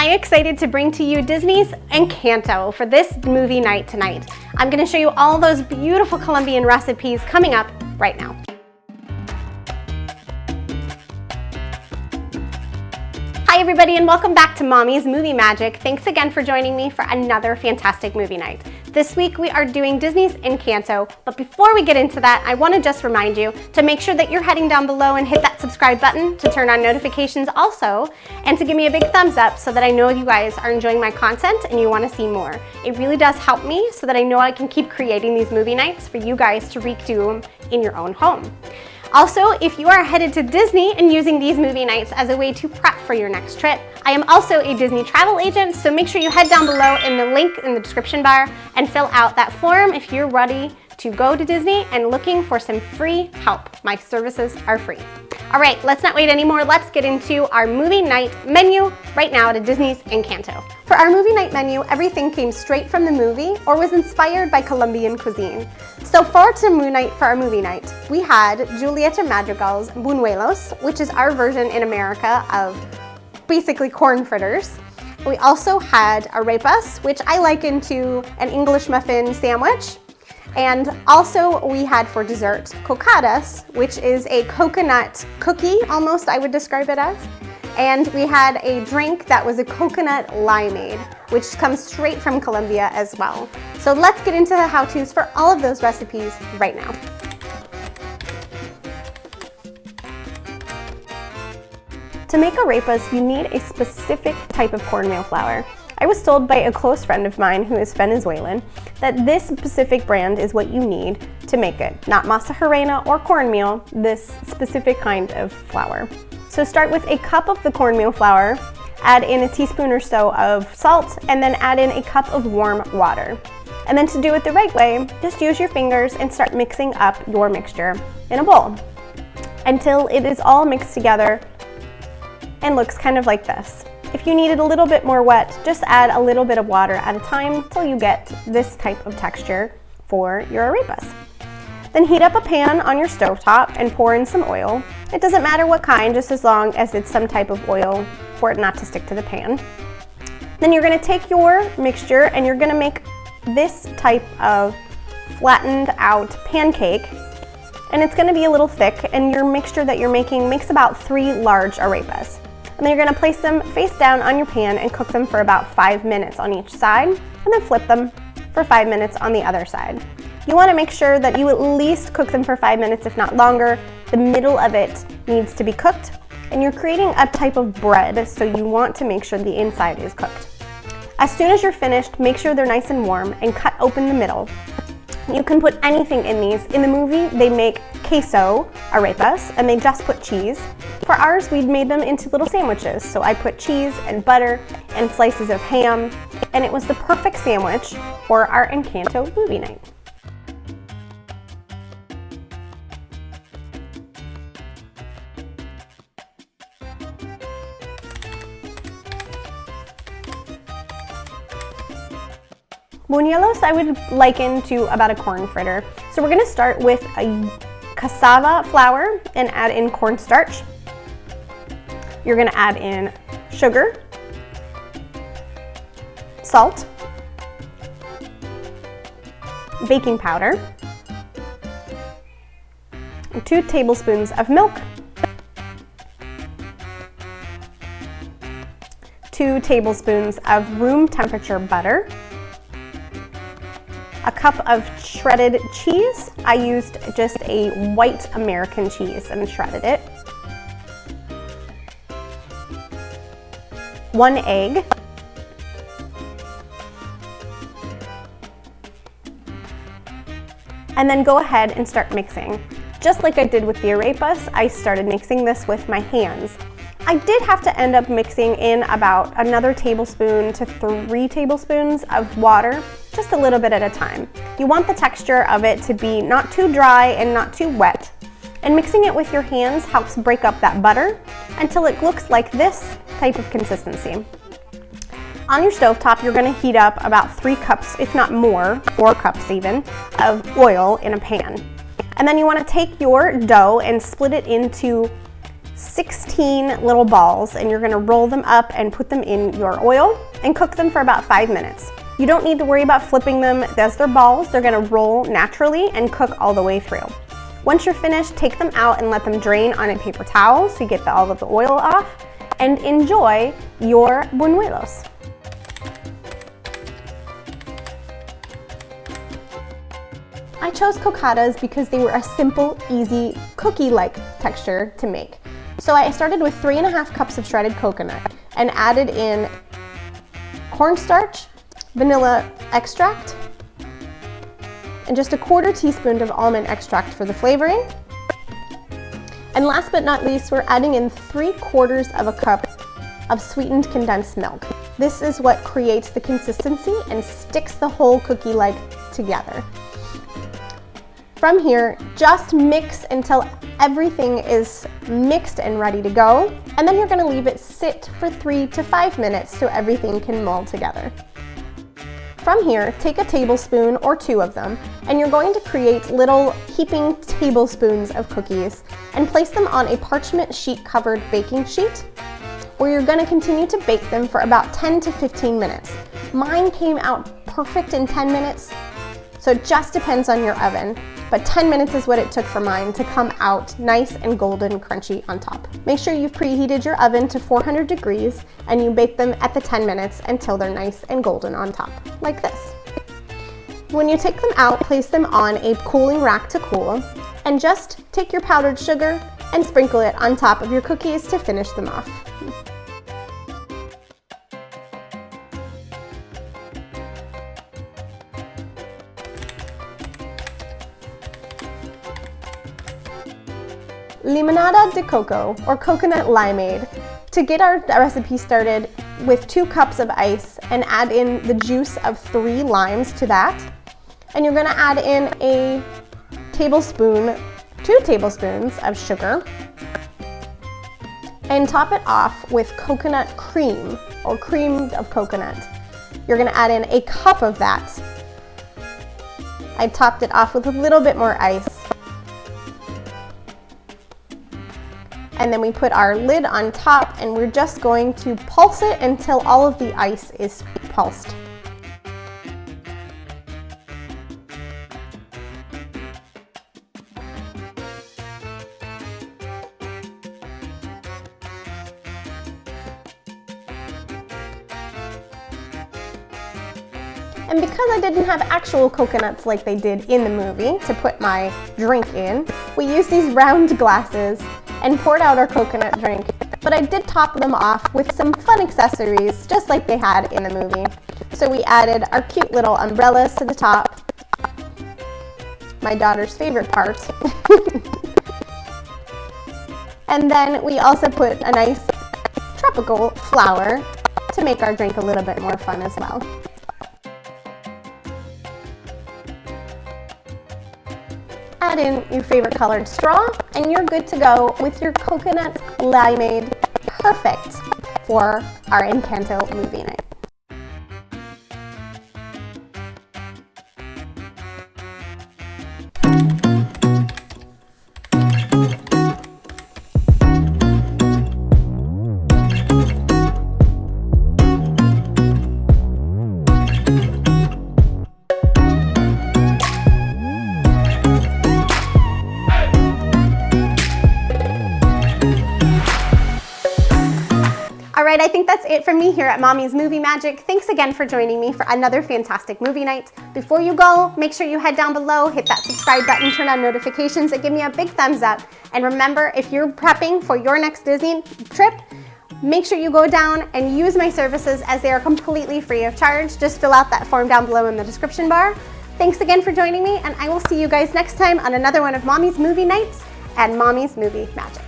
I excited to bring to you Disney's Encanto for this movie night tonight. I'm going to show you all those beautiful Colombian recipes coming up right now. Hi everybody, and welcome back to Mommy's Movie Magic. Thanks again for joining me for another fantastic movie night. This week we are doing Disney's Encanto, but before we get into that, I want to just remind you to make sure that you're heading down below and hit that subscribe button to turn on notifications also, and to give me a big thumbs up so that I know you guys are enjoying my content and you want to see more. It really does help me so that I know I can keep creating these movie nights for you guys to redo in your own home. Also, if you are headed to Disney and using these movie nights as a way to prep for your next trip, I am also a Disney travel agent, so make sure you head down below in the link in the description bar and fill out that form if you're ready to go to Disney and looking for some free help. My services are free. All right, let's not wait anymore. Let's get into our movie night menu right now to Disney's Encanto. For our movie night menu, everything came straight from the movie or was inspired by Colombian cuisine. So for our movie night, we had Julieta Madrigal's Bunuelos, which is our version in America of basically corn fritters. We also had Arepas, which I liken to an English muffin sandwich. And also we had for dessert Cocadas, which is a coconut cookie, almost I would describe it as. And we had a drink that was a Coconut Limeade, which comes straight from Colombia as well. So let's get into the how-tos for all of those recipes right now. To make arepas, you need a specific type of cornmeal flour. I was told by a close friend of mine who is Venezuelan that this specific brand is what you need to make it. Not masa harina or cornmeal, this specific kind of flour. So start with a cup of the cornmeal flour, add in a teaspoon or so of salt, and then add in a cup of warm water. And then to do it the right way, just use your fingers and start mixing up your mixture in a bowl until it is all mixed together and looks kind of like this. If you need it a little bit more wet, just add a little bit of water at a time till you get this type of texture for your arepas. Then heat up a pan on your stovetop and pour in some oil. It doesn't matter what kind, just as long as it's some type of oil for it not to stick to the pan. Then you're gonna take your mixture and you're gonna make this type of flattened out pancake, and it's gonna be a little thick, and your mixture that you're making makes about 3 large arepas. And then you're gonna place them face down on your pan and cook them for about 5 minutes on each side, and then flip them for 5 minutes on the other side. You wanna make sure that you at least cook them for 5 minutes, if not longer. The middle of it needs to be cooked, and you're creating a type of bread, so you want to make sure the inside is cooked. As soon as you're finished, make sure they're nice and warm and cut open the middle. You can put anything in these. In the movie, they make queso arepas, and they just put cheese. For ours, we'd made them into little sandwiches, so I put cheese and butter and slices of ham, and it was the perfect sandwich for our Encanto movie night. Bunuelos I would liken to about a corn fritter. So we're gonna start with a cassava flour and add in cornstarch. You're gonna add in sugar, salt, baking powder, and 2 tablespoons of milk, 2 tablespoons of room temperature butter, a cup of shredded cheese. I used just a white American cheese and shredded it. 1 egg. And then go ahead and start mixing. Just like I did with the arepas, I started mixing this with my hands. I did have to end up mixing in about another tablespoon to 3 tablespoons of water, just a little bit at a time. You want the texture of it to be not too dry and not too wet. And mixing it with your hands helps break up that butter until it looks like this type of consistency. On your stovetop, you're gonna heat up about 3 cups, if not more, 4 cups even, of oil in a pan. And then you wanna take your dough and split it into 16 little balls, and you're gonna roll them up and put them in your oil and cook them for about 5 minutes. You don't need to worry about flipping them. As they're balls, they're gonna roll naturally and cook all the way through. Once you're finished, take them out and let them drain on a paper towel so you get all of the oil off, and enjoy your bunuelos. I chose cocadas because they were a simple, easy, cookie-like texture to make. So I started with 3.5 cups of shredded coconut and added in cornstarch, vanilla extract, and just a 1/4 teaspoon of almond extract for the flavoring. And last but not least, we're adding in 3/4 of a cup of sweetened condensed milk. This is what creates the consistency and sticks the whole cookie-like together. From here, just mix until everything is mixed and ready to go, and then you're gonna leave it sit for 3 to 5 minutes so everything can mold together. From here, take a tablespoon or 2 of them, and you're going to create little heaping tablespoons of cookies and place them on a parchment sheet covered baking sheet, where you're gonna continue to bake them for about 10 to 15 minutes. Mine came out perfect in 10 minutes, so it just depends on your oven, but 10 minutes is what it took for mine to come out nice and golden crunchy on top. Make sure you've preheated your oven to 400 degrees and you bake them at the 10 minutes until they're nice and golden on top, like this. When you take them out, place them on a cooling rack to cool, and just take your powdered sugar and sprinkle it on top of your cookies to finish them off. Limonada de coco, or coconut limeade. To get our recipe started, with 2 cups of ice, and add in the juice of 3 limes to that. And you're gonna add in a tablespoon, 2 tablespoons of sugar, and top it off with coconut cream, or cream of coconut. You're gonna add in a cup of that. I topped it off with a little bit more ice. And then we put our lid on top, and we're just going to pulse it until all of the ice is pulsed. And because I didn't have actual coconuts like they did in the movie to put my drink in, we used these round glasses and poured out our coconut drink. But I did top them off with some fun accessories, just like they had in the movie. So we added our cute little umbrellas to the top, my daughter's favorite part. And then we also put a nice tropical flower to make our drink a little bit more fun as well. Add in your favorite colored straw, and you're good to go with your coconut limeade, perfect for our Encanto movie night. Alright, I think that's it from me here at Mommy's Movie Magic. Thanks again for joining me for another fantastic movie night. Before you go, make sure you head down below, hit that subscribe button, turn on notifications, and give me a big thumbs up. And remember, if you're prepping for your next Disney trip, make sure you go down and use my services, as they are completely free of charge. Just fill out that form down below in the description bar. Thanks again for joining me, and I will see you guys next time on another one of Mommy's Movie Nights and Mommy's Movie Magic.